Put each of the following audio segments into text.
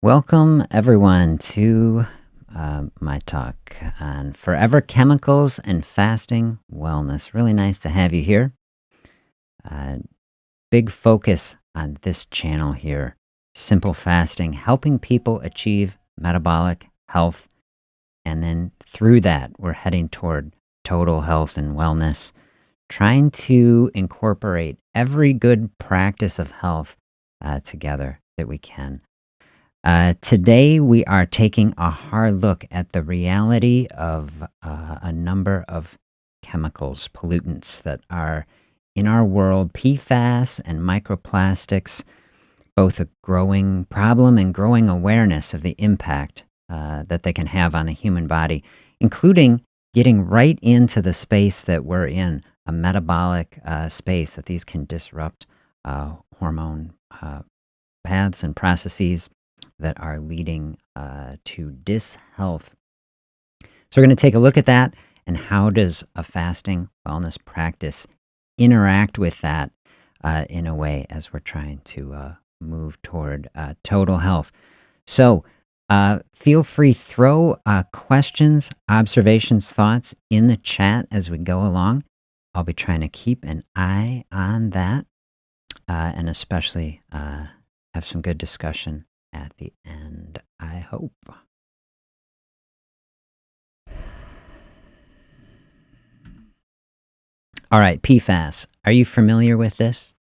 Welcome, everyone, to my talk on forever chemicals and fasting wellness. Really nice to have you here. Uh, Big focus on this channel here, simple fasting, helping people achieve metabolic health. And then through that, we're heading toward total health and wellness, trying to incorporate every good practice of health together that we can. Today, we are taking a hard look at the reality of a number of chemicals, pollutants that are in our world, PFAS and microplastics, both a growing problem and growing awareness of the impact that they can have on the human body, including getting right into the space that we're in, a metabolic space, that these can disrupt hormone paths and processes that are leading to dishealth. So we're going to take a look at that, and how does a fasting wellness practice interact with that in a way as we're trying to move toward total health. So feel free, throw questions, observations, thoughts in the chat as we go along. I'll be trying to keep an eye on that and especially have some good discussion at the end, I hope. All right, PFAS. Are you familiar with this?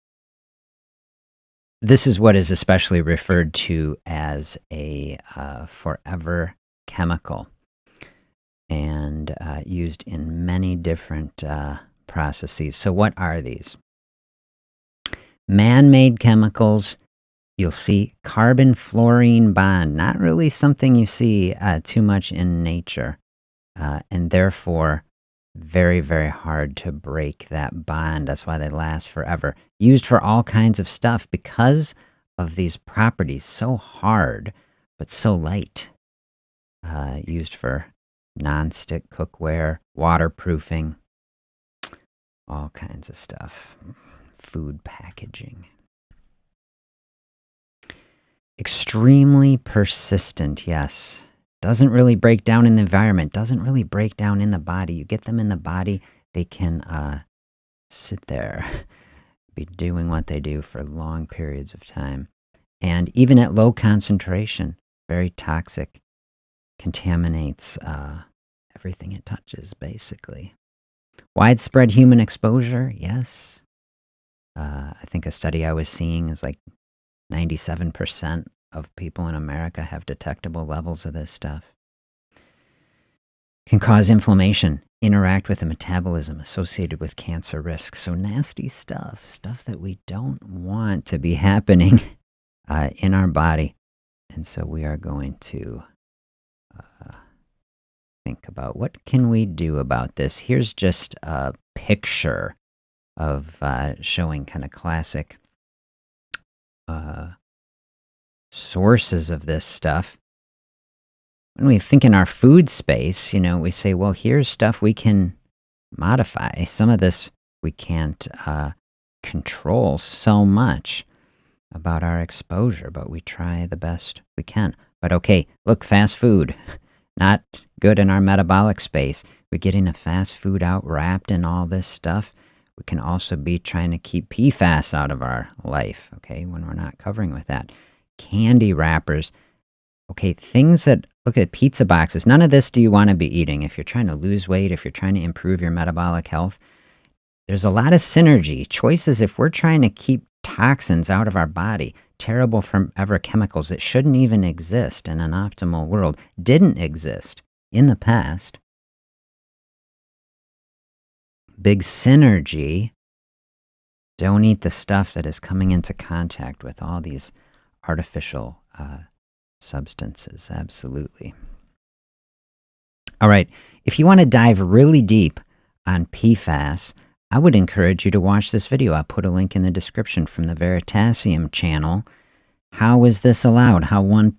This is what is especially referred to as a forever chemical, and used in many different processes. So what are these? Man-made chemicals. You'll see carbon-fluorine bond, not really something you see too much in nature, and therefore very, very hard to break that bond. That's why they last forever. Used for all kinds of stuff because of these properties, so hard but so light. Used for non-stick cookware, waterproofing, all kinds of stuff. Food packaging. Extremely persistent, yes. Doesn't really break down in the environment, doesn't really break down in the body. You get them in the body, they can sit there, be doing what they do for long periods of time. And even at low concentration, very toxic, contaminates everything it touches, basically. Widespread human exposure, yes. I think a study I was seeing is like 97% of people in America have detectable levels of this stuff. Can cause inflammation, interact with the metabolism associated with cancer risk. So nasty stuff, stuff that we don't want to be happening in our body. And so we are going to think about what can we do about this. Here's just a picture of showing kind of classic sources of this stuff. When we think in our food space, we say, well, here's stuff we can modify. Some of this we can't control so much about our exposure, but we try the best we can. But okay, look, fast food, not good in our metabolic space. We're getting a fast food out wrapped in all this stuff. We can also be trying to keep PFAS out of our life, okay, when we're not covering with that. Candy wrappers, okay, things that, look at pizza boxes. None of this do you want to be eating if you're trying to lose weight, if you're trying to improve your metabolic health. There's a lot of synergy. Choices, if we're trying to keep toxins out of our body, terrible forever chemicals that shouldn't even exist in an optimal world, didn't exist in the past. Big synergy. Don't eat the stuff that is coming into contact with all these artificial substances. Absolutely. All right. If you want to dive really deep on PFAS, I would encourage you to watch this video. I put a link in the description from the Veritasium channel. How is this allowed? How one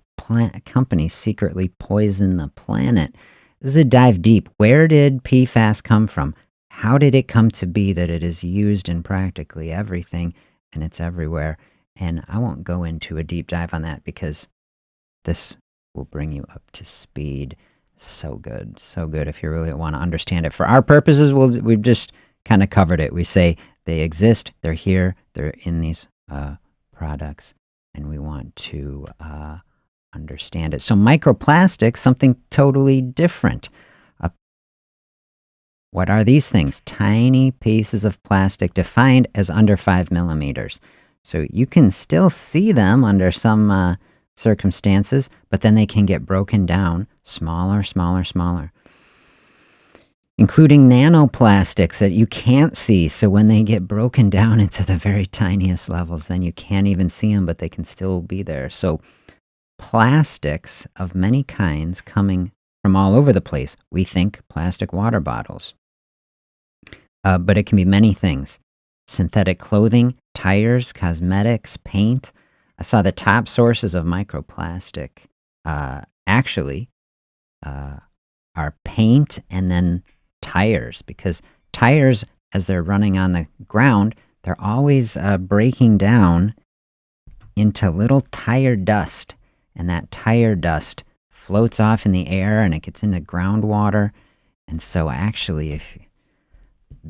company secretly poisoned the planet. This is a dive deep. Where did PFAS come from? How did it come to be that it is used in practically everything and it's everywhere? And I won't go into a deep dive on that because This will bring you up to speed. So good, so good if you really want to understand it. For our purposes, we've just kind of covered it. We say they exist, they're here, they're in these products, and we want to understand it. So microplastics, something totally different. What are these things? Tiny pieces of plastic defined as under 5 millimeters. So you can still see them under some circumstances, but then they can get broken down smaller, smaller, smaller, including nanoplastics that you can't see. So when they get broken down into the very tiniest levels, then you can't even see them, but they can still be there. So plastics of many kinds coming from all over the place. We think plastic water bottles. But it can be many things. Synthetic clothing, tires, cosmetics, paint. I saw the top sources of microplastic actually are paint and then tires, because tires, as they're running on the ground, they're always breaking down into little tire dust. And that tire dust floats off in the air and it gets into groundwater. And so actually, if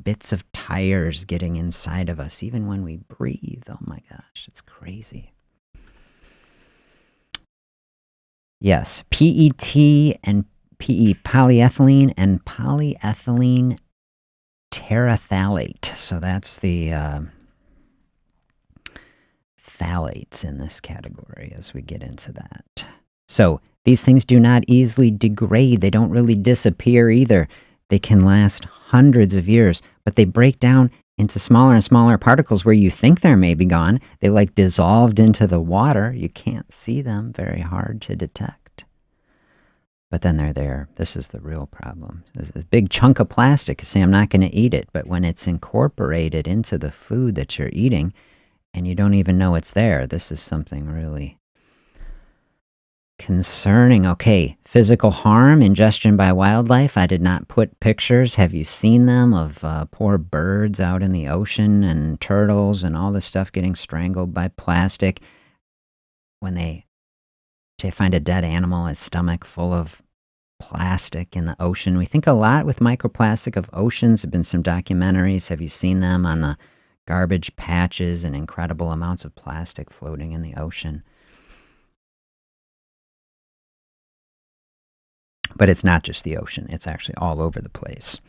bits of tires getting inside of us, even when we breathe. Oh my gosh, it's crazy. Yes, PET and PE, polyethylene and polyethylene terephthalate. So that's the phthalates in this category as we get into that. So these things do not easily degrade. They don't really disappear either. They can last hundreds of years, but they break down into smaller and smaller particles where you think they're maybe gone. They like dissolved into the water. You can't see them, very hard to detect. But then they're there. This is the real problem. There's a big chunk of plastic. You say, I'm not going to eat it. But when it's incorporated into the food that you're eating and you don't even know it's there, this is something really concerning. Okay, physical harm, ingestion by wildlife. I did not put pictures. Have you seen them of poor birds out in the ocean and turtles and all this stuff getting strangled by plastic? When they find a dead animal, its stomach full of plastic in the ocean. We think a lot with microplastic of oceans. There have been some documentaries. Have you seen them on the garbage patches and incredible amounts of plastic floating in the ocean? But it's not just the ocean. It's actually all over the place.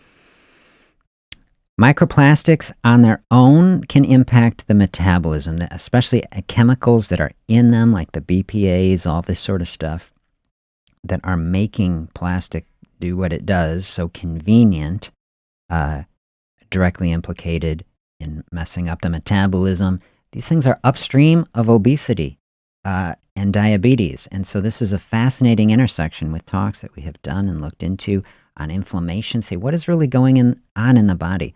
Microplastics on their own can impact the metabolism, especially chemicals that are in them, like the BPAs, all this sort of stuff, that are making plastic do what it does, so convenient, directly implicated in messing up the metabolism. These things are upstream of obesity and diabetes. And so this is a fascinating intersection with talks that we have done and looked into on inflammation. Say, what is really going on in the body?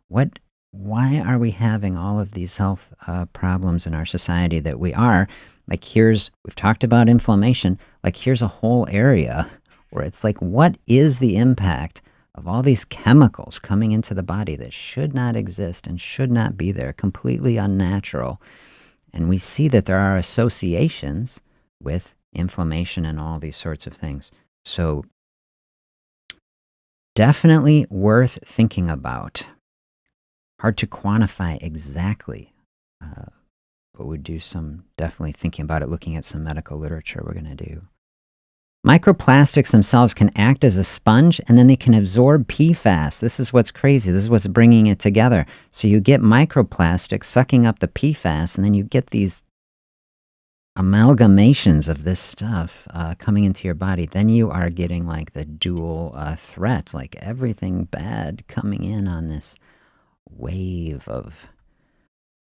Why are we having all of these health problems in our society that we are? Like we've talked about inflammation, like here's a whole area where it's like, what is the impact of all these chemicals coming into the body that should not exist and should not be there, completely unnatural? And we see that there are associations with inflammation and all these sorts of things. So definitely worth thinking about. Hard to quantify exactly, but we'd do some definitely thinking about it, looking at some medical literature we're going to do. Microplastics themselves can act as a sponge, and then they can absorb PFAS. This is what's crazy. This is what's bringing it together. So you get microplastics sucking up the PFAS, and then you get these amalgamations of this stuff coming into your body. Then you are getting like the dual threat, like everything bad coming in on this wave of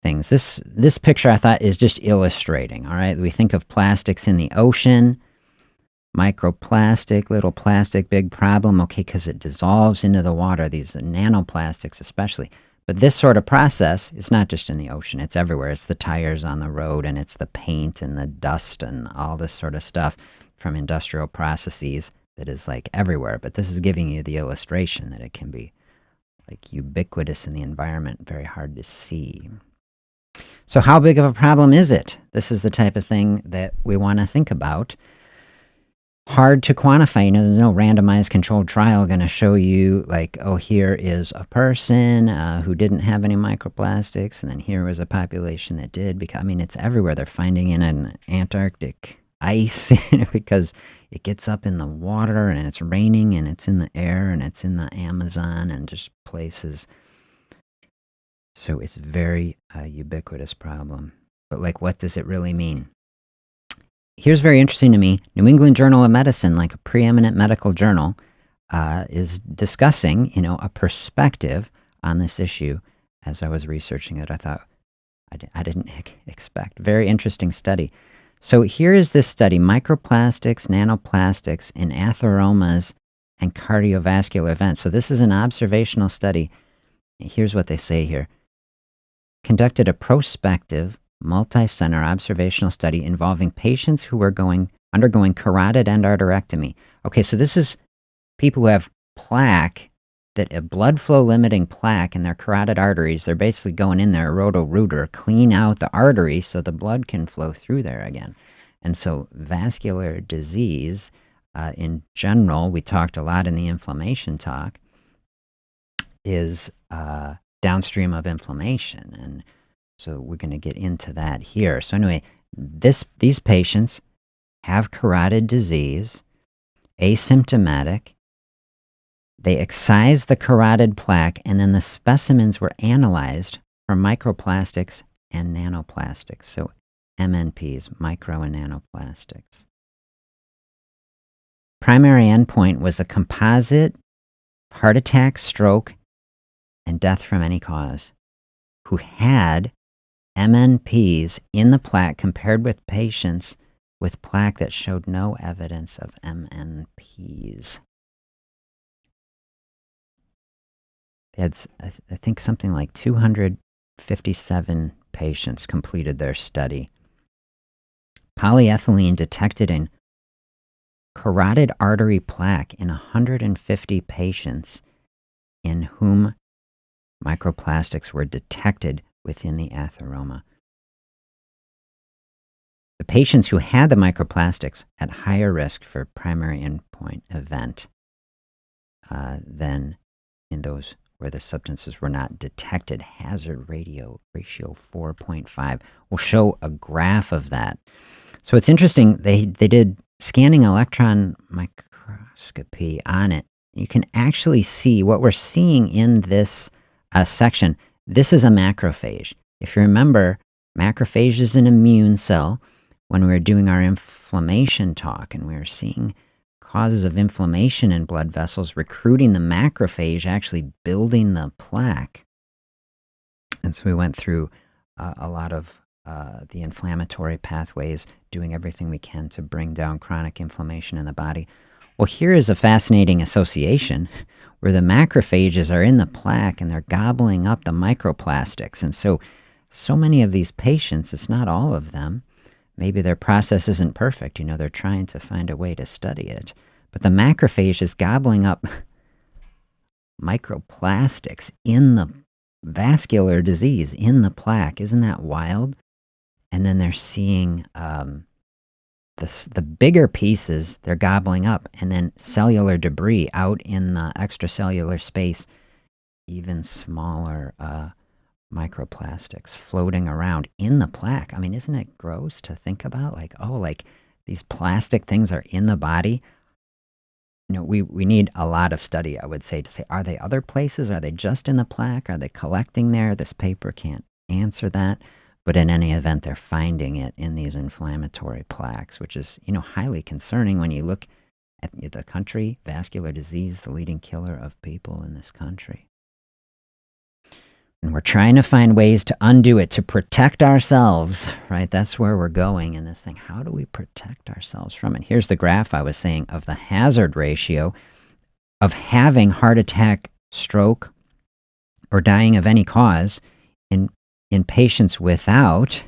things. This picture I thought is just illustrating, all right? We think of plastics in the ocean. Microplastic, little plastic, big problem, okay, because it dissolves into the water, these nanoplastics especially. But this sort of process is not just in the ocean, it's everywhere. It's the tires on the road, and it's the paint and the dust and all this sort of stuff from industrial processes that is like everywhere. But this is giving you the illustration that it can be like ubiquitous in the environment, very hard to see. So how big of a problem is it? This is the type of thing that we want to think about. hard to quantify. There's no randomized controlled trial going to show you like, oh, here is a person who didn't have any microplastics, and then here was a population that did. Because it's everywhere. They're finding in an Antarctic ice because it gets up in the water, and it's raining, and it's in the air, and it's in the Amazon, and just places. So it's very ubiquitous problem. But like, what does it really mean? Here's very interesting to me. New England Journal of Medicine, like a preeminent medical journal, is discussing, a perspective on this issue. As I was researching it, I thought I didn't expect. Very interesting study. So here is this study: microplastics, nanoplastics in atheromas and cardiovascular events. So this is an observational study. Here's what they say here. Conducted a prospective multi-center observational study involving patients who were undergoing carotid endarterectomy. Okay, so this is people who have plaque, that a blood flow limiting plaque in their carotid arteries. They're basically going in there, roto-rooter, clean out the artery so the blood can flow through there again. And so vascular disease, in general, we talked a lot in the inflammation talk, is downstream of inflammation. And so we're going to get into that here. So anyway, these patients have carotid disease, asymptomatic. They excised the carotid plaque, and then the specimens were analyzed for microplastics and nanoplastics. So MNPs, micro and nanoplastics. Primary endpoint was a composite heart attack, stroke, and death from any cause who had MNPs in the plaque compared with patients with plaque that showed no evidence of MNPs. They had, I think, something like 257 patients completed their study. Polyethylene detected in carotid artery plaque in 150 patients in whom microplastics were detected within the atheroma. The patients who had the microplastics had higher risk for primary endpoint event than in those where the substances were not detected. Hazard ratio 4.5. We'll show a graph of that. So it's interesting, they did scanning electron microscopy on it. You can actually see what we're seeing in this section. This is a macrophage. If you remember, macrophage is an immune cell. When we were doing our inflammation talk and we were seeing causes of inflammation in blood vessels, recruiting the macrophage, actually building the plaque. And so we went through a lot of the inflammatory pathways, doing everything we can to bring down chronic inflammation in the body. Well, here is a fascinating association where the macrophages are in the plaque and they're gobbling up the microplastics. And so many of these patients, it's not all of them, maybe their process isn't perfect. They're trying to find a way to study it. But the macrophage is gobbling up microplastics in the vascular disease, in the plaque. Isn't that wild? And then they're seeing the bigger pieces they're gobbling up, and then cellular debris out in the extracellular space, even smaller microplastics floating around in the plaque. Isn't it gross to think about? Like these plastic things are in the body. We need a lot of study, I would say, to say, are they other places? Are they just in the plaque? Are they collecting there? This paper can't answer that. But in any event, they're finding it in these inflammatory plaques, which is, highly concerning when you look at the country, vascular disease, the leading killer of people in this country. And we're trying to find ways to undo it, to protect ourselves, right? That's where we're going in this thing. How do we protect ourselves from it? Here's the graph I was saying of the hazard ratio of having heart attack, stroke, or dying of any cause in patients without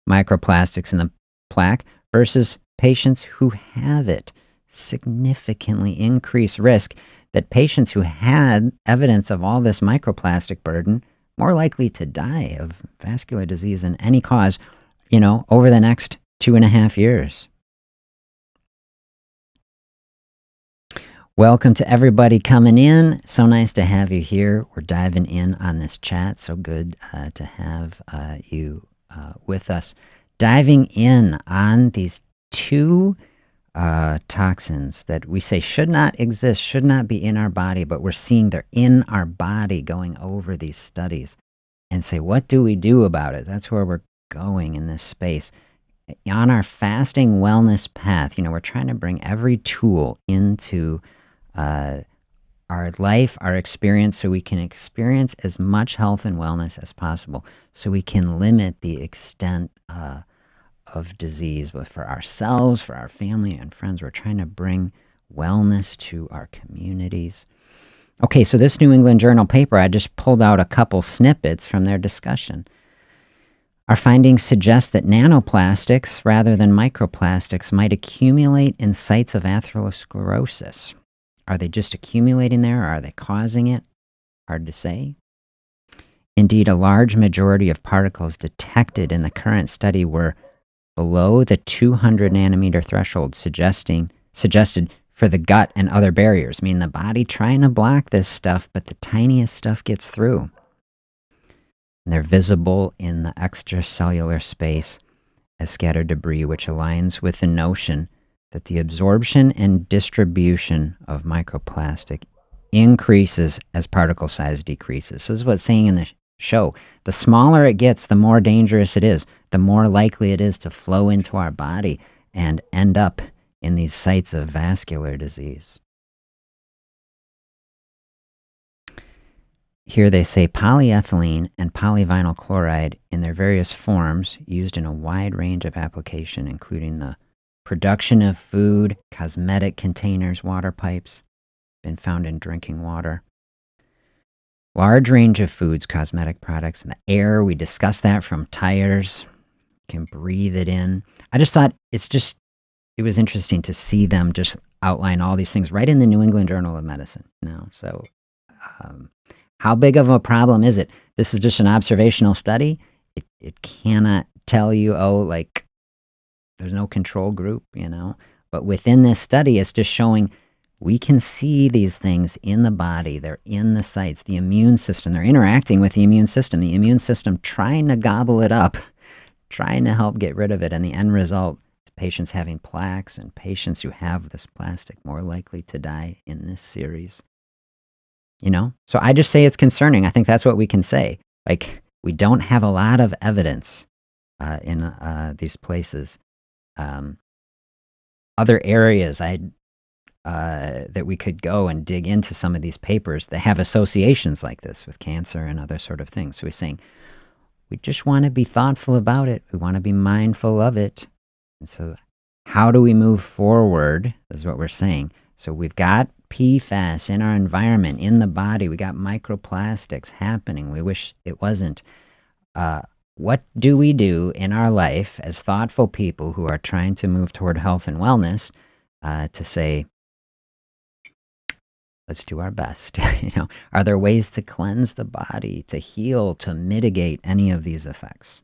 microplastics in the plaque versus patients who have it. Significantly increased risk that patients who had evidence of all this microplastic burden more likely to die of vascular disease in any cause, over the next 2.5 years. Welcome to everybody coming in. So nice to have you here. We're diving in on this chat. So good to have you with us. Diving in on these two toxins that we say should not exist, should not be in our body, but we're seeing they're in our body, going over these studies and say, what do we do about it? That's where we're going in this space. On our fasting wellness path, we're trying to bring every tool into our life, our experience, so we can experience as much health and wellness as possible, so we can limit the extent of disease, both for ourselves, for our family and friends. We're trying to bring wellness to our communities. Okay, so this New England Journal paper, I just pulled out a couple snippets from their discussion. Our findings suggest that nanoplastics, rather than microplastics, might accumulate in sites of atherosclerosis. Are they just accumulating there, or are they causing it? Hard to say. Indeed, a large majority of particles detected in the current study were below the 200 nanometer threshold, suggested for the gut and other barriers. I mean, the body trying to block this stuff, but the tiniest stuff gets through. And they're visible in the extracellular space as scattered debris, which aligns with the notion that the absorption and distribution of microplastic increases as particle size decreases. So this is what's saying in the show. The smaller it gets, the more dangerous it is, the more likely it is to flow into our body and end up in these sites of vascular disease. Here they say polyethylene and polyvinyl chloride in their various forms used in a wide range of application, including the production of food, cosmetic containers, water pipes, been found in drinking water. Large range of foods, cosmetic products, and the air. We discussed that from tires. You can breathe it in. I just thought it was interesting to see them just outline all these things right in the New England Journal of Medicine. So how big of a problem is it? This is just an observational study. It cannot tell you, there's no control group, But within this study, it's just showing we can see these things in the body. They're in the sites, the immune system. They're interacting with the immune system trying to gobble it up, trying to help get rid of it. And the end result is patients having plaques, and patients who have this plastic more likely to die in this series. So I just say it's concerning. I think that's what we can say. We don't have a lot of evidence in these places. Other areas that we could go and dig into some of these papers that have associations like this with cancer and other sort of things. So we're saying we just want to be thoughtful about it. We want to be mindful of it. And so how do we move forward is what we're saying. So we've got PFAS in our environment, in the body. We got microplastics happening. We wish it wasn't. What do we do in our life as thoughtful people who are trying to move toward health and wellness to say, let's do our best? Are there ways to cleanse the body, to heal, to mitigate any of these effects?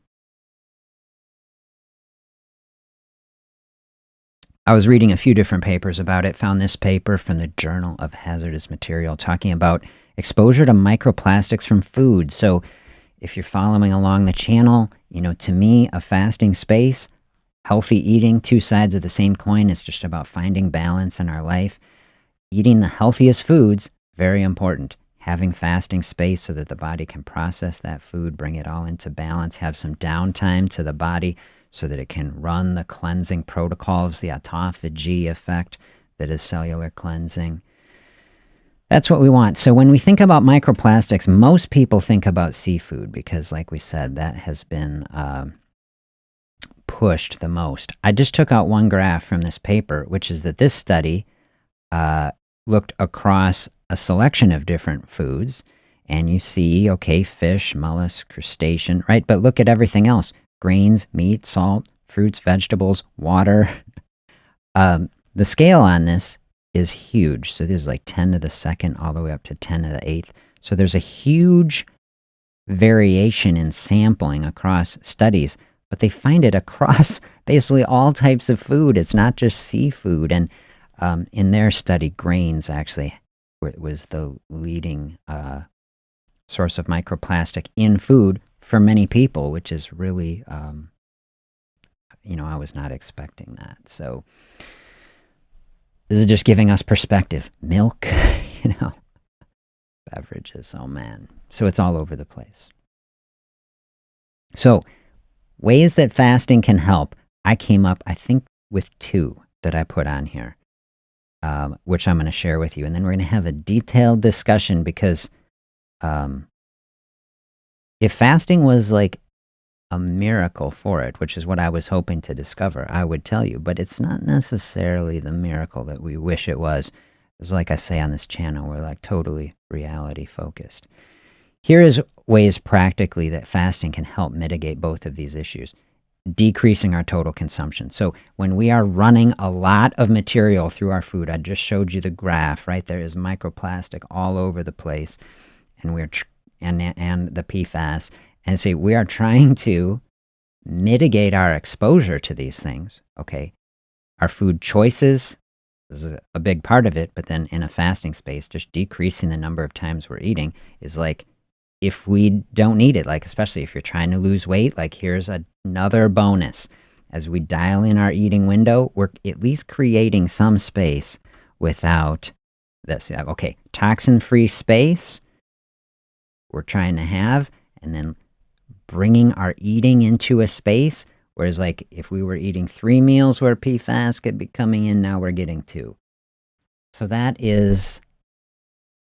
I was reading a few different papers about it, found this paper from the Journal of Hazardous Material talking about exposure to microplastics from food. So if you're following along the channel, to me, a fasting space, healthy eating, two sides of the same coin. It's just about finding balance in our life. Eating the healthiest foods, very important. Having fasting space so that the body can process that food, bring it all into balance, have some downtime to the body so that it can run the cleansing protocols, the autophagy effect that is cellular cleansing. That's what we want. So when we think about microplastics, most people think about seafood because, like we said, that has been pushed the most. I just took out one graph from this paper, which is that this study looked across a selection of different foods, and you see, fish, mollusk, crustacean, right? But look at everything else. Grains, meat, salt, fruits, vegetables, water. The scale on this is huge. So this is like 10 to the second all the way up to 10 to the eighth. So there's a huge variation in sampling across studies, but they find it across basically all types of food. It's not just seafood. And In their study, grains actually was the leading source of microplastic in food for many people, which is really, I was not expecting that. So this is just giving us perspective. Milk, beverages, oh man. So it's all over the place. So ways that fasting can help, I came up, I think, with 2 that I put on here, which I'm going to share with you. And then we're going to have a detailed discussion because if fasting was like a miracle for it, which is what I was hoping to discover, I would tell you, but it's not necessarily the miracle that we wish it was. It's like I say on this channel, we're like totally reality focused. Here is ways practically that fasting can help mitigate both of these issues. Decreasing our total consumption. So when we are running a lot of material through our food, I just showed you the graph, right? There is microplastic all over the place, and and the PFAS. And say we are trying to mitigate our exposure to these things, okay? Our food choices is a big part of it, but then in a fasting space, just decreasing the number of times we're eating is like, if we don't need it, like especially if you're trying to lose weight, like here's another bonus. As we dial in our eating window, we're at least creating some space without this. Okay, toxin-free space we're trying to have, and then bringing our eating into a space, whereas like if we were eating 3 meals where PFAS could be coming in, now we're getting 2. So that is,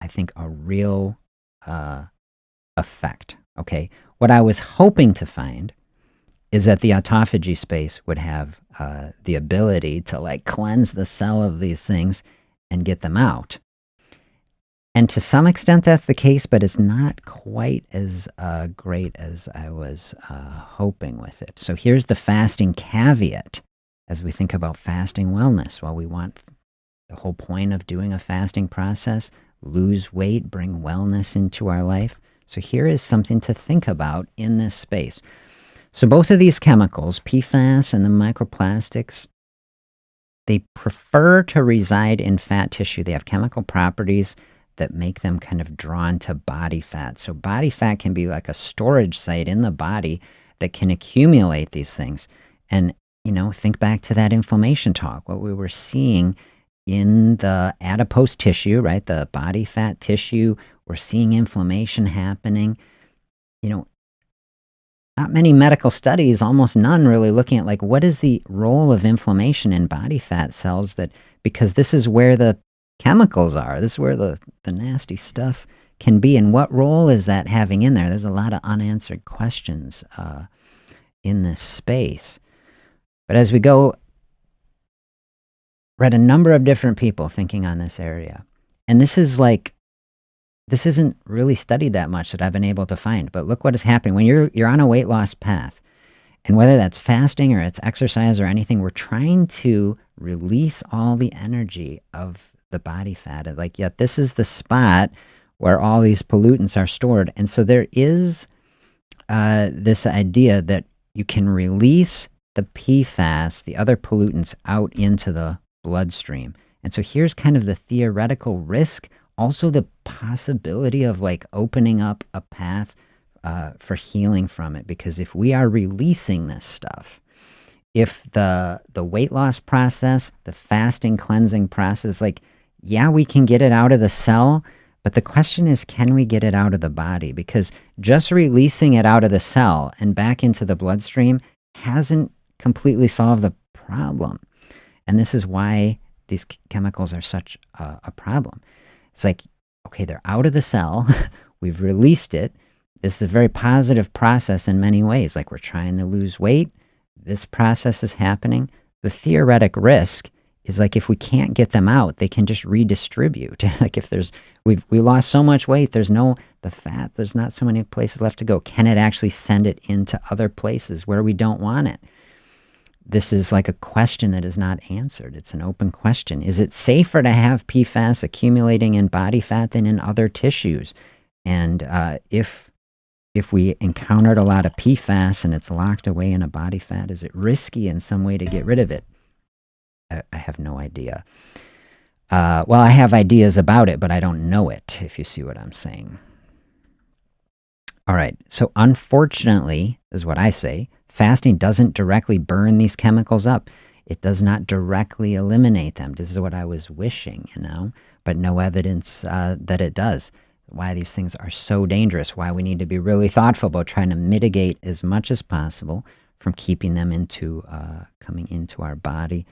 I think, a real effect, okay? What I was hoping to find is that the autophagy space would have the ability to like cleanse the cell of these things and get them out. And to some extent that's the case, but it's not quite as great as I was hoping with it. So here's the fasting caveat as we think about fasting wellness. Well, we want the whole point of doing a fasting process, lose weight, bring wellness into our life. So here is something to think about in this space. So both of these chemicals, PFAS and the microplastics, they prefer to reside in fat tissue. They have chemical properties that make them kind of drawn to body fat. So body fat can be like a storage site in the body that can accumulate these things. And, think back to that inflammation talk, what we were seeing in the adipose tissue, right? The body fat tissue, we're seeing inflammation happening. Not many medical studies, almost none really looking at like what is the role of inflammation in body fat cells, because this is where the chemicals are. This is where the nasty stuff can be. And what role is that having in there? There's a lot of unanswered questions in this space. But as we go, read a number of different people thinking on this area. And this isn't really studied that much that I've been able to find. But look what is happening when you're on a weight loss path. And whether that's fasting or it's exercise or anything, we're trying to release all the energy of the body fat. Yet this is the spot where all these pollutants are stored. And so there is this idea that you can release the PFAS, the other pollutants, out into the bloodstream. And so here's kind of the theoretical risk, also the possibility of like opening up a path for healing from it. Because if we are releasing this stuff, if the weight loss process, the fasting cleansing process, we can get it out of the cell, but the question is, can we get it out of the body? Because just releasing it out of the cell and back into the bloodstream hasn't completely solved the problem. And this is why these chemicals are such a problem. It's like, okay, they're out of the cell. We've released it. This is a very positive process in many ways. Like we're trying to lose weight. This process is happening. The theoretic risk is like if we can't get them out, they can just redistribute. Like if we lost so much weight, there's not so many places left to go. Can it actually send it into other places where we don't want it? This is like a question that is not answered. It's an open question. Is it safer to have PFAS accumulating in body fat than in other tissues? And if we encountered a lot of PFAS and it's locked away in a body fat, is it risky in some way to get rid of it? I have no idea. Well, I have ideas about it, but I don't know it, if you see what I'm saying. All right, so unfortunately, is what I say, fasting doesn't directly burn these chemicals up. It does not directly eliminate them. This is what I was wishing, but no evidence that it does. Why these things are so dangerous, why we need to be really thoughtful about trying to mitigate as much as possible from keeping them coming into our body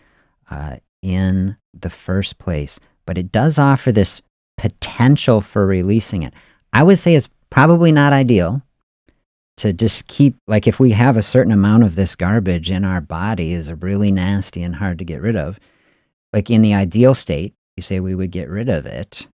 in the first place. But it does offer this potential for releasing it. I would say it's probably not ideal to just keep, like, if we have a certain amount of this garbage in our body is really nasty and hard to get rid of. Like in the ideal state, you say we would get rid of it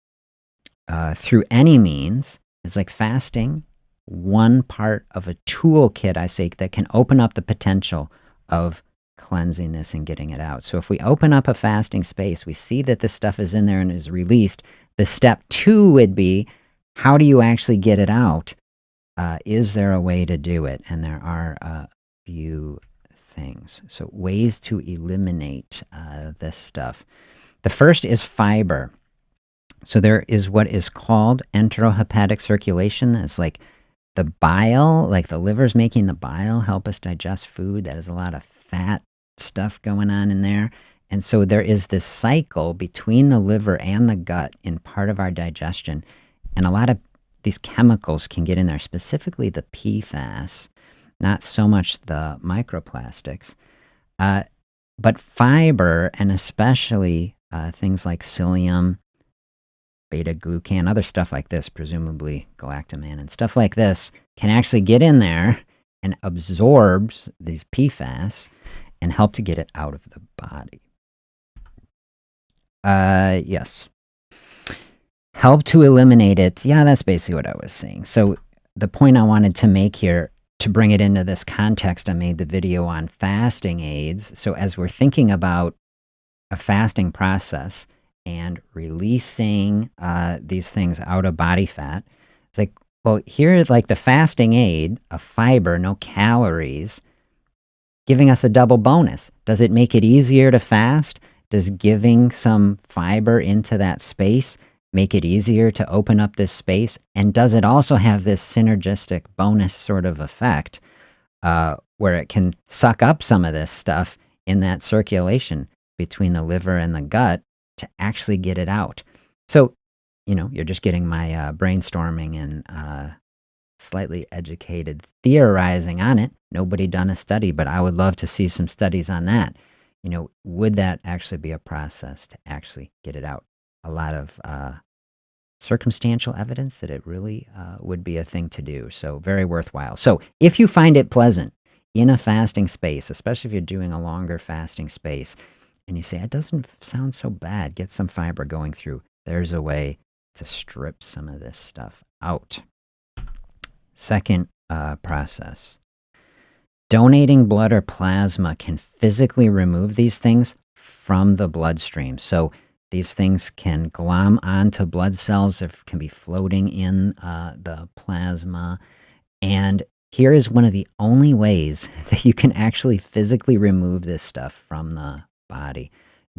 through any means. It's like fasting, one part of a toolkit, I say, that can open up the potential of cleansing this and getting it out. So if we open up a fasting space, we see that this stuff is in there and is released. The step 2 would be, how do you actually get it out? Is there a way to do it? And there are a few things. So ways to eliminate this stuff. The first is fiber. So there is what is called enterohepatic circulation. That's like the bile, like the liver's making the bile help us digest food. That is a lot of fat stuff going on in there. And so there is this cycle between the liver and the gut in part of our digestion. And a lot of these chemicals can get in there, specifically the PFAS, not so much the microplastics. But fiber, and especially things like psyllium, beta-glucan, other stuff like this, presumably galactaman and stuff like this, can actually get in there and absorbs these PFAS and help to get it out of the body. Yes. Help to eliminate it. Yeah, that's basically what I was saying. So the point I wanted to make here, to bring it into this context, I made the video on fasting aids. So as we're thinking about a fasting process and releasing these things out of body fat, it's like, well, here's like the fasting aid, a fiber, no calories, giving us a double bonus. Does it make it easier to fast? Does giving some fiber into that space make it easier to open up this space? And does it also have this synergistic bonus sort of effect where it can suck up some of this stuff in that circulation between the liver and the gut to actually get it out? So, you're just getting my brainstorming and slightly educated theorizing on it. Nobody done a study, but I would love to see some studies on that. Would that actually be a process to actually get it out? A lot of circumstantial evidence that it really would be a thing to do. So very worthwhile. So if you find it pleasant in a fasting space, especially if you're doing a longer fasting space, and you say, it doesn't sound so bad, get some fiber going through, there's a way to strip some of this stuff out. Second process. Donating blood or plasma can physically remove these things from the bloodstream. So these things can glom onto blood cells that can be floating in the plasma. And here is one of the only ways that you can actually physically remove this stuff from the body.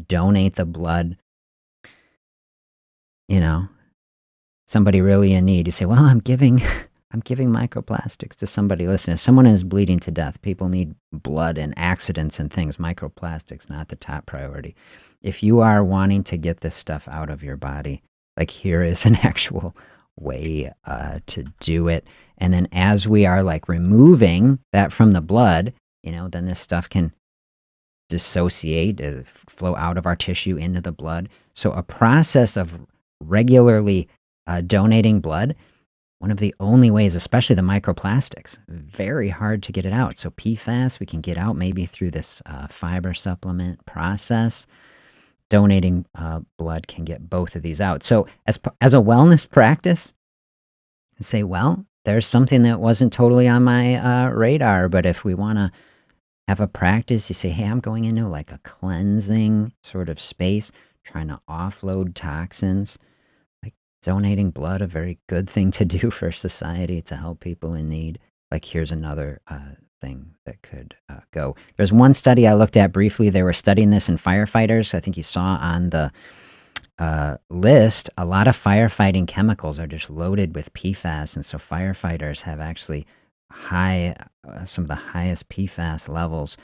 Donate the blood. Somebody really in need. You say, well, I'm giving microplastics to somebody. Listen, if someone is bleeding to death, people need blood and accidents and things. Microplastics, not the top priority. If you are wanting to get this stuff out of your body, like, here is an actual way to do it. And then as we are like removing that from the blood, then this stuff can dissociate, flow out of our tissue into the blood. So a process of regularly donating blood, one of the only ways, especially the microplastics, very hard to get it out. So PFAS, we can get out maybe through this fiber supplement process. Donating blood can get both of these out. So as a wellness practice, say, well, there's something that wasn't totally on my radar, but if we want to have a practice, you say, hey, I'm going into like a cleansing sort of space, trying to offload toxins. Donating blood, a very good thing to do for society to help people in need. Like, here's another thing that could go. There's one study I looked at briefly. They were studying this in firefighters. I think you saw on the list, a lot of firefighting chemicals are just loaded with PFAS, and so firefighters have actually some of the highest PFAS levels,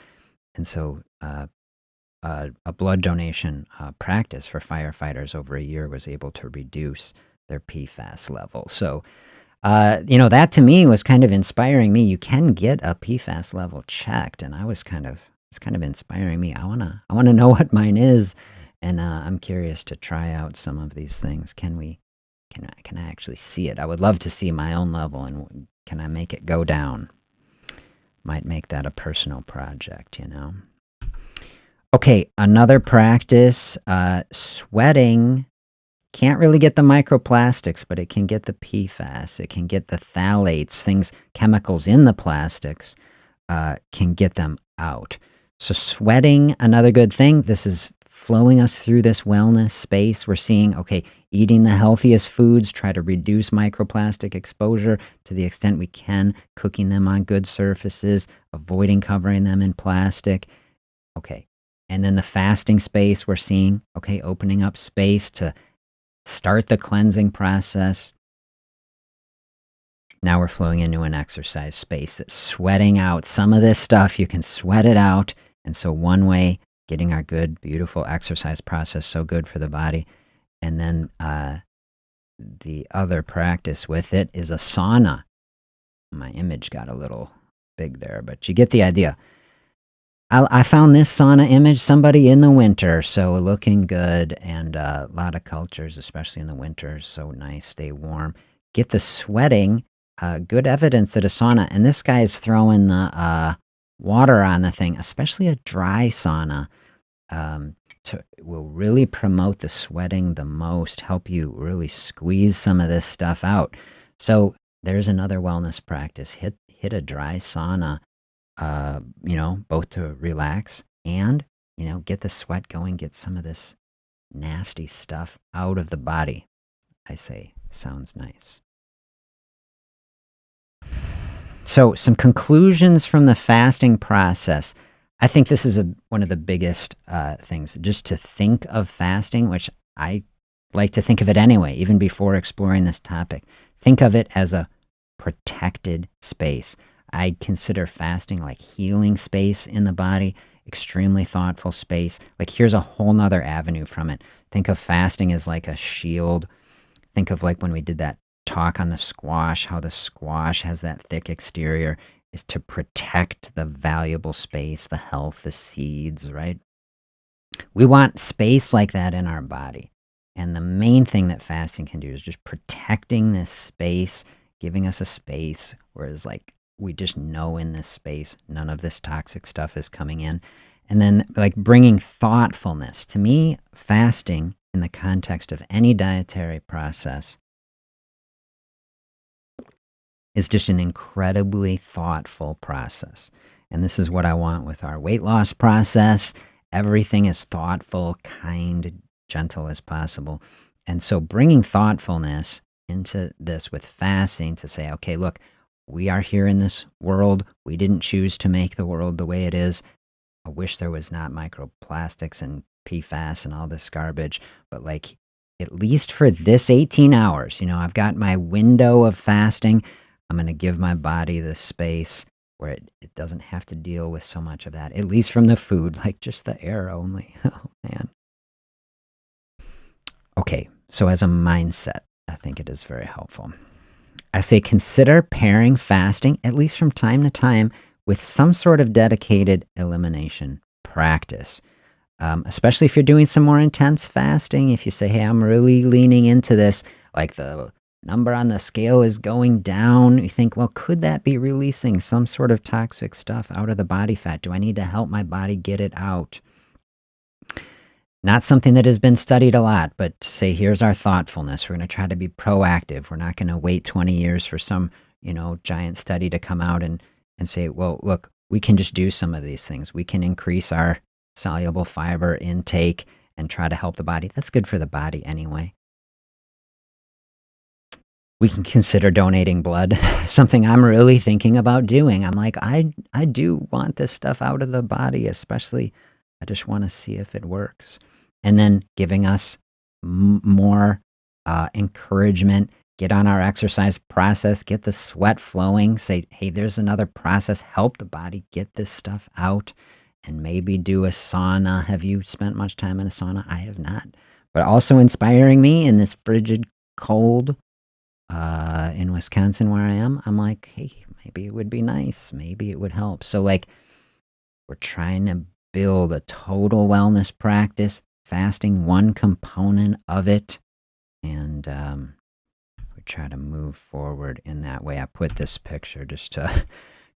and so a blood donation practice for firefighters over a year was able to reduce their PFAS level. So, that to me was kind of inspiring me. You can get a PFAS level checked, and it's kind of inspiring me. I wanna know what mine is, and I'm curious to try out some of these things. Can I actually see it? I would love to see my own level, and can I make it go down? Might make that a personal project, Okay, another practice, sweating can't really get the microplastics, but it can get the PFAS. It can get the phthalates, chemicals in the plastics, can get them out. So sweating, another good thing. This is flowing us through this wellness space. We're seeing, okay, eating the healthiest foods, try to reduce microplastic exposure to the extent we can, cooking them on good surfaces, avoiding covering them in plastic. Okay. And then the fasting space, we're seeing, okay, opening up space to start the cleansing process. Now we're flowing into an exercise space that's sweating out some of this stuff. You can sweat it out. And so one way, getting our good, beautiful exercise process, so good for the body. And then the other practice with it is a sauna. My image got a little big there, but you get the idea. I found this sauna image, somebody in the winter, so looking good, and a lot of cultures, especially in the winter, so nice, stay warm. Get the sweating, good evidence that a sauna, and this guy's throwing the water on the thing, especially a dry sauna, will really promote the sweating the most, help you really squeeze some of this stuff out. So there's another wellness practice. Hit a dry sauna. Both to relax and, get the sweat going, get some of this nasty stuff out of the body. I say, sounds nice. So some conclusions from the fasting process. I think this is one of the biggest things, just to think of fasting, which I like to think of it anyway, even before exploring this topic. Think of it as a protected space. I consider fasting like healing space in the body, extremely thoughtful space. Like here's a whole nother avenue from it. Think of fasting as like a shield. Think of like when we did that talk on the squash, how the squash has that thick exterior is to protect the valuable space, the health, the seeds, right? We want space like that in our body. And the main thing that fasting can do is just protecting this space, giving us a space, whereas like we just know in this space, none of this toxic stuff is coming in. And then like bringing thoughtfulness. To me, fasting in the context of any dietary process is just an incredibly thoughtful process. And this is what I want with our weight loss process. Everything is thoughtful, kind, gentle as possible. And so bringing thoughtfulness into this with fasting to say, okay, look, we are here in this world. We didn't choose to make the world the way it is. I wish there was not microplastics and PFAS and all this garbage, but like at least for this 18 hours, I've got my window of fasting. I'm going to give my body the space where it doesn't have to deal with so much of that, at least from the food, like just the air only. Oh, man. Okay, so as a mindset, I think it is very helpful. I say consider pairing fasting, at least from time to time, with some sort of dedicated elimination practice. Especially if you're doing some more intense fasting, if you say, hey, I'm really leaning into this, like the number on the scale is going down, you think, well, could that be releasing some sort of toxic stuff out of the body fat? Do I need to help my body get it out? Not something that has been studied a lot, but say, here's our thoughtfulness. We're going to try to be proactive. We're not going to wait 20 years for some, giant study to come out and say, well, look, we can just do some of these things. We can increase our soluble fiber intake and try to help the body. That's good for the body anyway. We can consider donating blood, something I'm really thinking about doing. I'm like, I do want this stuff out of the body, especially I just want to see if it works. And then giving us more encouragement, get on our exercise process, get the sweat flowing, say, hey, there's another process, help the body get this stuff out, and maybe do a sauna. Have you spent much time in a sauna? I have not. But also inspiring me in this frigid cold in Wisconsin where I am, I'm like, hey, maybe it would be nice. Maybe it would help. So, like, we're trying to build a total wellness practice, fasting one component of it, and we try to move forward in that way. I put this picture just to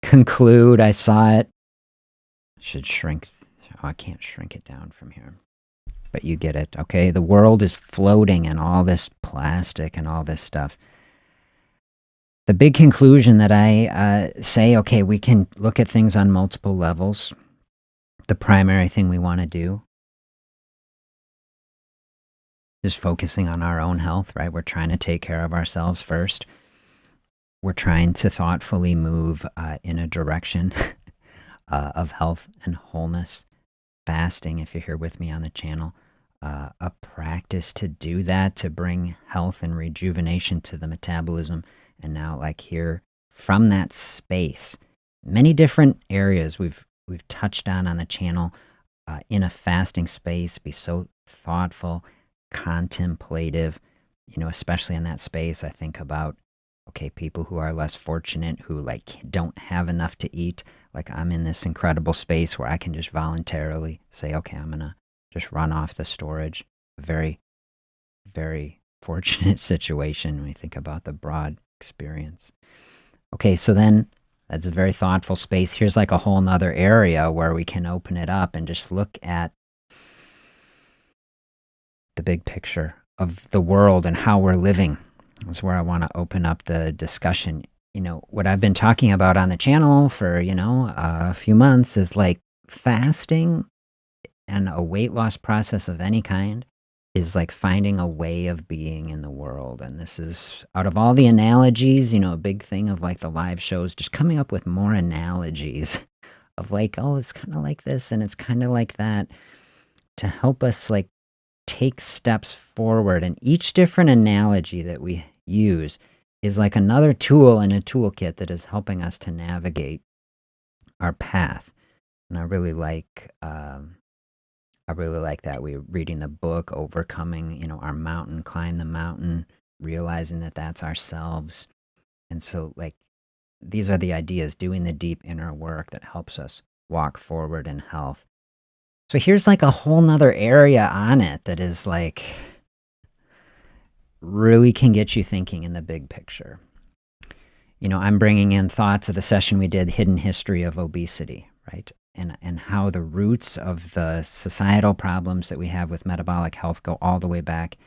conclude. I saw it. Should shrink. Oh, I can't shrink it down from here. But you get it, okay? The world is floating in all this plastic and all this stuff. The big conclusion that I say, okay, we can look at things on multiple levels. The primary thing we want to do is focusing on our own health, right? We're trying to take care of ourselves first. We're trying to thoughtfully move in a direction of health and wholeness. Fasting, if you're here with me on the channel, a practice to do that, to bring health and rejuvenation to the metabolism. And now, like here, from that space, many different areas we've touched on the channel in a fasting space. Be so thoughtful, contemplative, especially in that space. I think about, okay, people who are less fortunate, who like don't have enough to eat. Like I'm in this incredible space where I can just voluntarily say, okay, I'm going to just run off the storage. A very, very fortunate situation when you think about the broad experience. Okay, so then that's a very thoughtful space. Here's like a whole nother area where we can open it up and just look at the big picture of the world and how we're living. That's where I want to open up the discussion. What I've been talking about on the channel for, a few months is like fasting and a weight loss process of any kind is like finding a way of being in the world. And this is out of all the analogies, a big thing of like the live shows, just coming up with more analogies of like, oh, it's kind of like this and it's kind of like that, to help us like take steps forward. And each different analogy that we use is like another tool in a toolkit that is helping us to navigate our path. And I really like that. We're reading the book, Overcoming, our mountain, Climb the Mountain, realizing that that's ourselves. And so like, these are the ideas, doing the deep inner work that helps us walk forward in health. So here's like a whole nother area on it that is like, really can get you thinking in the big picture. I'm bringing in thoughts of the session we did, Hidden History of Obesity, right? And how the roots of the societal problems that we have with metabolic health go all the way back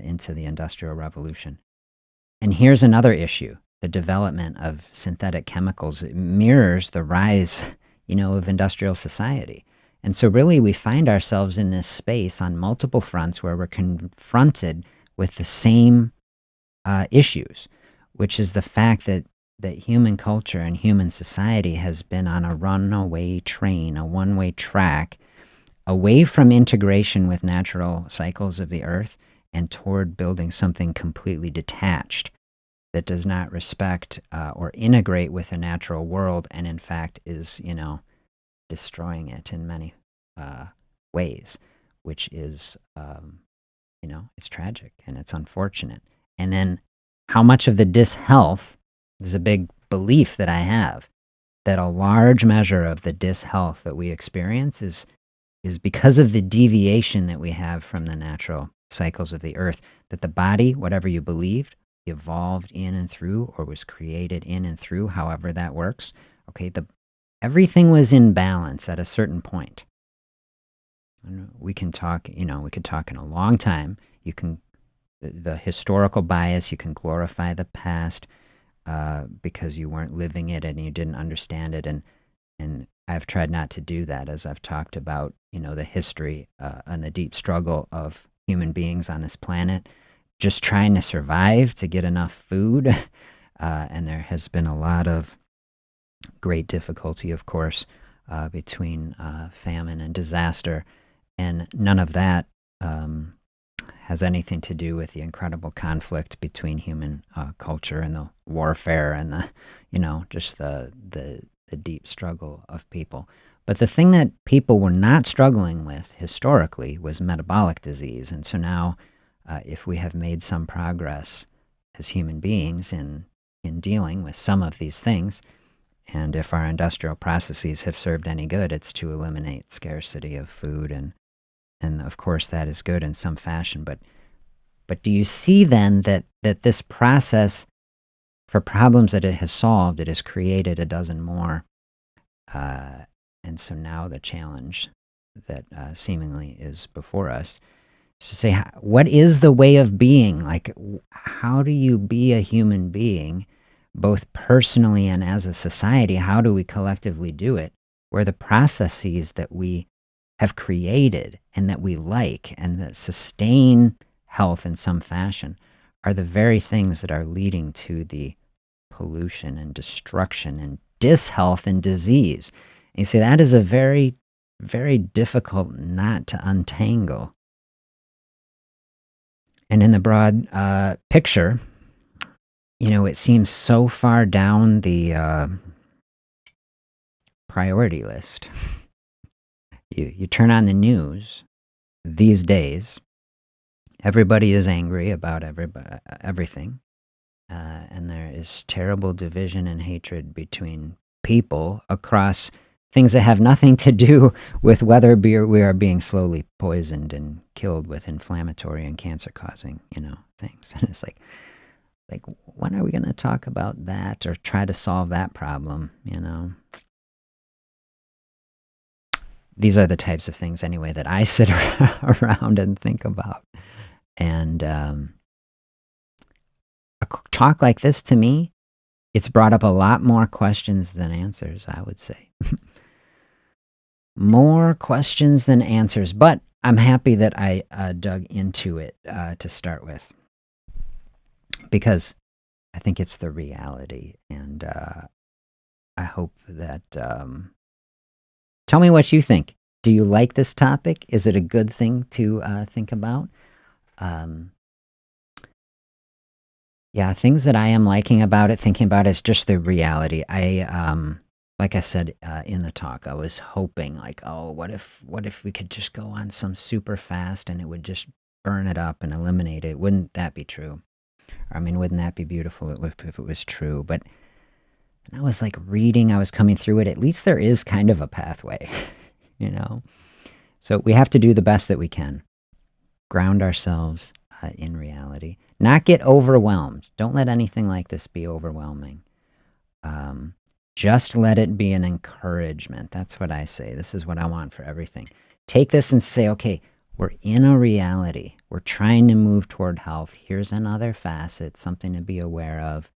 into the Industrial Revolution. And here's another issue, the development of synthetic chemicals. It mirrors the rise, of industrial society. And so really we find ourselves in this space on multiple fronts where we're confronted with the same issues, which is the fact that human culture and human society has been on a runaway train, a one-way track, away from integration with natural cycles of the earth and toward building something completely detached that does not respect or integrate with the natural world, and in fact is, destroying it in many ways, which is, it's tragic and it's unfortunate. And then how much of the dishealth is a big belief that I have, that a large measure of the dishealth that we experience is because of the deviation that we have from the natural cycles of the earth, that the body, whatever you believed, evolved in and through, or was created in and through, however that works. Okay, everything was in balance at a certain point. And we can talk, we could talk in a long time. The historical bias, you can glorify the past because you weren't living it and you didn't understand it. And I've tried not to do that, as I've talked about, the history and the deep struggle of human beings on this planet, just trying to survive, to get enough food. And there has been a lot of great difficulty, of course, between famine and disaster. And none of that has anything to do with the incredible conflict between human culture and the warfare and the, just the deep struggle of people. But the thing that people were not struggling with historically was metabolic disease. And so now, if we have made some progress as human beings in dealing with some of these things, and if our industrial processes have served any good, it's to eliminate scarcity of food, and of course that is good in some fashion. But do you see then that this process, for problems that it has solved, it has created a dozen more, and so now the challenge that seemingly is before us is to say, what is the way of being? Like, how do you be a human being, both personally and as a society? How do we collectively do it, where the processes that we have created and that we like and that sustain health in some fashion are the very things that are leading to the pollution and destruction and dishealth and disease? And you see, that is a very, very difficult knot to untangle. And in the broad picture, it seems so far down the priority list. You turn on the news these days, everybody is angry about everything, and there is terrible division and hatred between people across things that have nothing to do with whether we are being slowly poisoned and killed with inflammatory and cancer-causing, things. And it's like, when are we going to talk about that or try to solve that problem, These are the types of things, anyway, that I sit around and think about. And a talk like this, to me, it's brought up a lot more questions than answers, I would say. More questions than answers, but I'm happy that I dug into it to start with, because I think it's the reality, and I hope that... tell me what you think. Do you like this topic? Is it a good thing to think about? Yeah, things that I am liking about it, thinking about it, is just the reality. Like I said in the talk, I was hoping, what if we could just go on some super fast and it would just burn it up and eliminate it? Wouldn't that be true? I mean, wouldn't that be beautiful if it was true? But I was reading, I was coming through it. At least there is kind of a pathway, So we have to do the best that we can. Ground ourselves in reality. Not get overwhelmed. Don't let anything like this be overwhelming. Just let it be an encouragement. That's what I say. This is what I want for everything. Take this and say, okay, we're in a reality. We're trying to move toward health. Here's another facet, something to be aware of.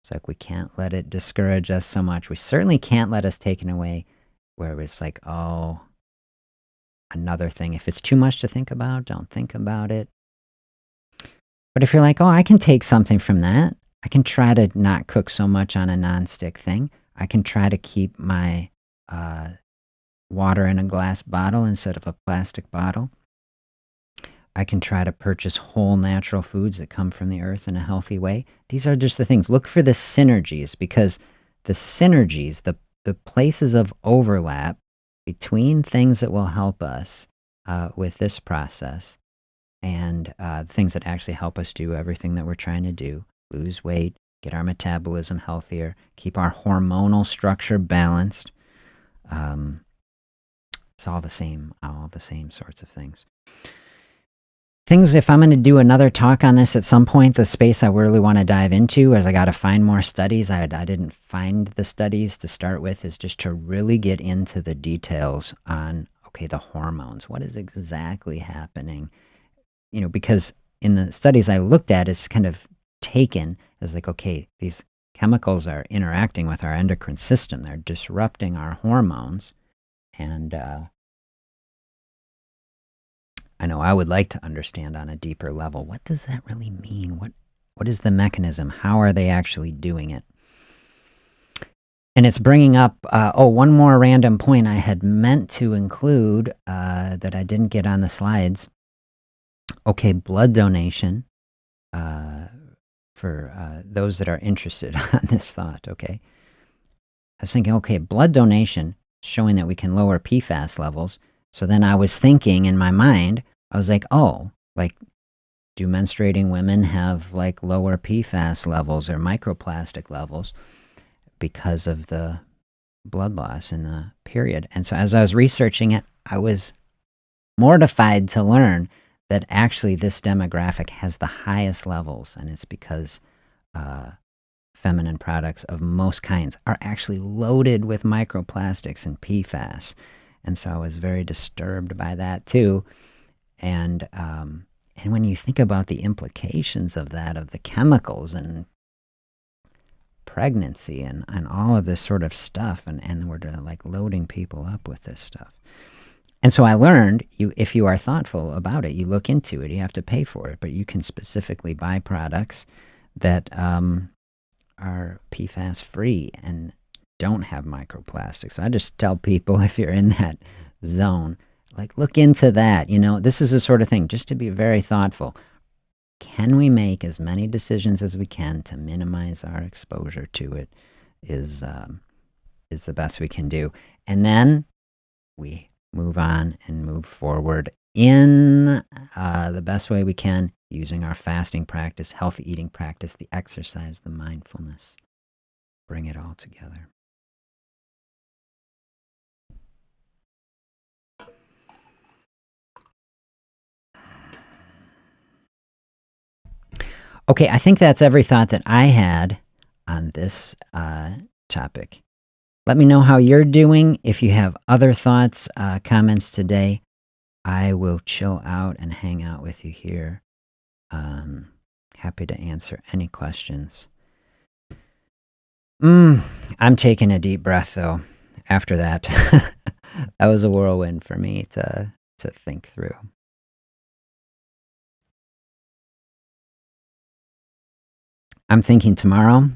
It's we can't let it discourage us so much. We certainly can't let us taken away where it's another thing. If it's too much to think about, don't think about it. But if you're I can take something from that. I can try to not cook so much on a nonstick thing. I can try to keep my water in a glass bottle instead of a plastic bottle. I can try to purchase whole natural foods that come from the earth in a healthy way. These are just the things. Look for the synergies, because the synergies, the places of overlap between things that will help us with this process and things that actually help us do everything that we're trying to do, lose weight, get our metabolism healthier, keep our hormonal structure balanced. It's all the same sorts of things. Things, if I'm going to do another talk on this at some point, the space I really want to dive into is I got to find more studies. I didn't find the studies to start with, is just to really get into the details on, okay, the hormones. What is exactly happening? Because in the studies I looked at, it's kind of taken as okay, these chemicals are interacting with our endocrine system. They're disrupting our hormones. And I know I would like to understand on a deeper level, what does that really mean? What is the mechanism? How are they actually doing it? And it's bringing up, one more random point I had meant to include that I didn't get on the slides. Okay, blood donation, uh, for those that are interested on this thought, okay? I was thinking, okay, blood donation showing that we can lower PFAS levels. So then I was thinking in my mind, I was like, oh, like, do menstruating women have like lower PFAS levels or microplastic levels because of the blood loss in the period? And so as I was researching it, I was mortified to learn that actually this demographic has the highest levels, and it's because uh, feminine products of most kinds are actually loaded with microplastics and PFAS. And so I was very disturbed by that too. And when you think about the implications of that, of the chemicals and pregnancy and all of this sort of stuff, and we're like loading people up with this stuff. And so I learned, if you are thoughtful about it, you look into it, you have to pay for it, but you can specifically buy products that are PFAS free and don't have microplastics. So I just tell people, if you're in that zone, like, look into that. This is the sort of thing, just to be very thoughtful. Can we make as many decisions as we can to minimize our exposure to it is the best we can do. And then we move on and move forward in the best way we can, using our fasting practice, healthy eating practice, the exercise, the mindfulness. Bring it all together. Okay, I think that's every thought that I had on this topic. Let me know how you're doing. If you have other thoughts, comments today, I will chill out and hang out with you here. Happy to answer any questions. I'm taking a deep breath, though, after that. That was a whirlwind for me to think through. I'm thinking tomorrow,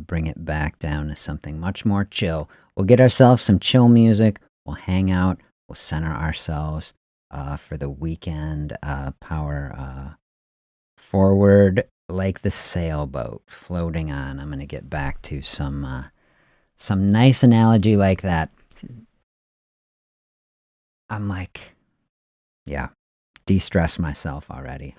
bring it back down to something much more chill. We'll get ourselves some chill music. We'll hang out. We'll center ourselves for the weekend. Power forward like the sailboat floating on. I'm going to get back to some nice analogy like that. I'm like, yeah, de-stress myself already.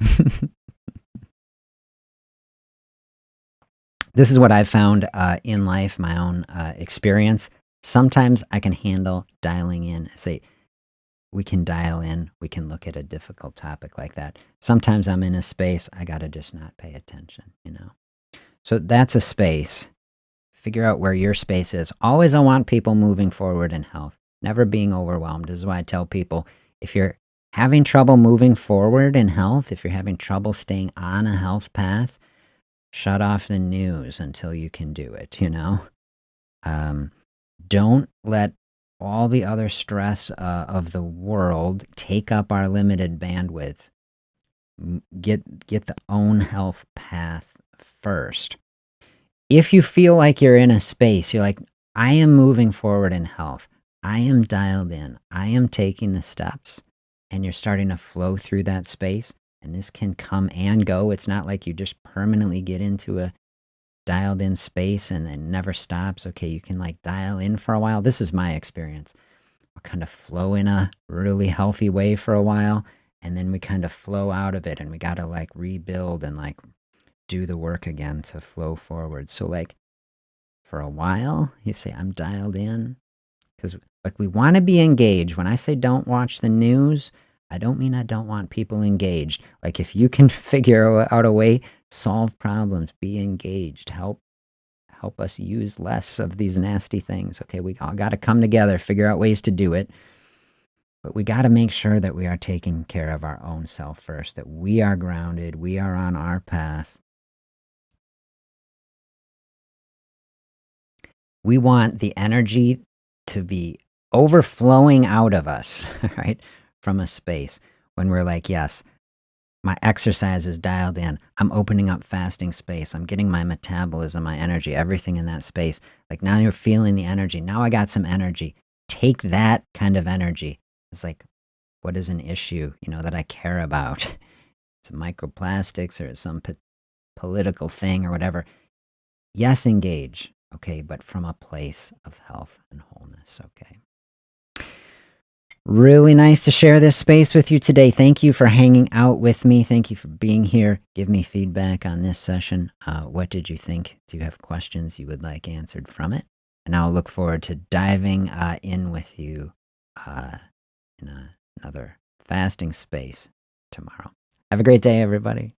This is what I've found in life, my own experience. Sometimes I can handle dialing in. Say, we can dial in. We can look at a difficult topic like that. Sometimes I'm in a space, I got to just not pay attention, So that's a space. Figure out where your space is. Always I want people moving forward in health, never being overwhelmed. This is why I tell people, if you're having trouble moving forward in health, if you're having trouble staying on a health path, shut off the news until you can do it, Don't let all the other stress of the world take up our limited bandwidth. Get the own health path first. If you feel like you're in a space, you're like, I am moving forward in health. I am dialed in. I am taking the steps, and you're starting to flow through that space. And this can come and go. It's not like you just permanently get into a dialed in space and then never stops. Okay, you can like dial in for a while. This is my experience. I'll kind of flow in a really healthy way for a while, and then we kind of flow out of it, and we got to like rebuild and like do the work again to flow forward. So like for a while, you say, I'm dialed in, because like we want to be engaged. When I say don't watch the news, I don't mean I don't want people engaged. Like if you can figure out a way, solve problems, be engaged, help us use less of these nasty things. Okay, we all got to come together, figure out ways to do it. But we got to make sure that we are taking care of our own self first, that we are grounded, we are on our path. We want the energy to be overflowing out of us, right? From a space when we're like, yes, my exercise is dialed in. I'm opening up fasting space. I'm getting my metabolism, my energy, everything in that space. Like now you're feeling the energy. Now I got some energy. Take that kind of energy. It's like what is an issue, that I care about? It's microplastics or some political thing or whatever. Yes, engage, okay, but from a place of health and wholeness, okay? Really nice to share this space with you today. Thank you for hanging out with me. Thank you for being here. Give me feedback on this session. What did you think? Do you have questions you would like answered from it? And I'll look forward to diving in with you in another fasting space tomorrow. Have a great day, everybody.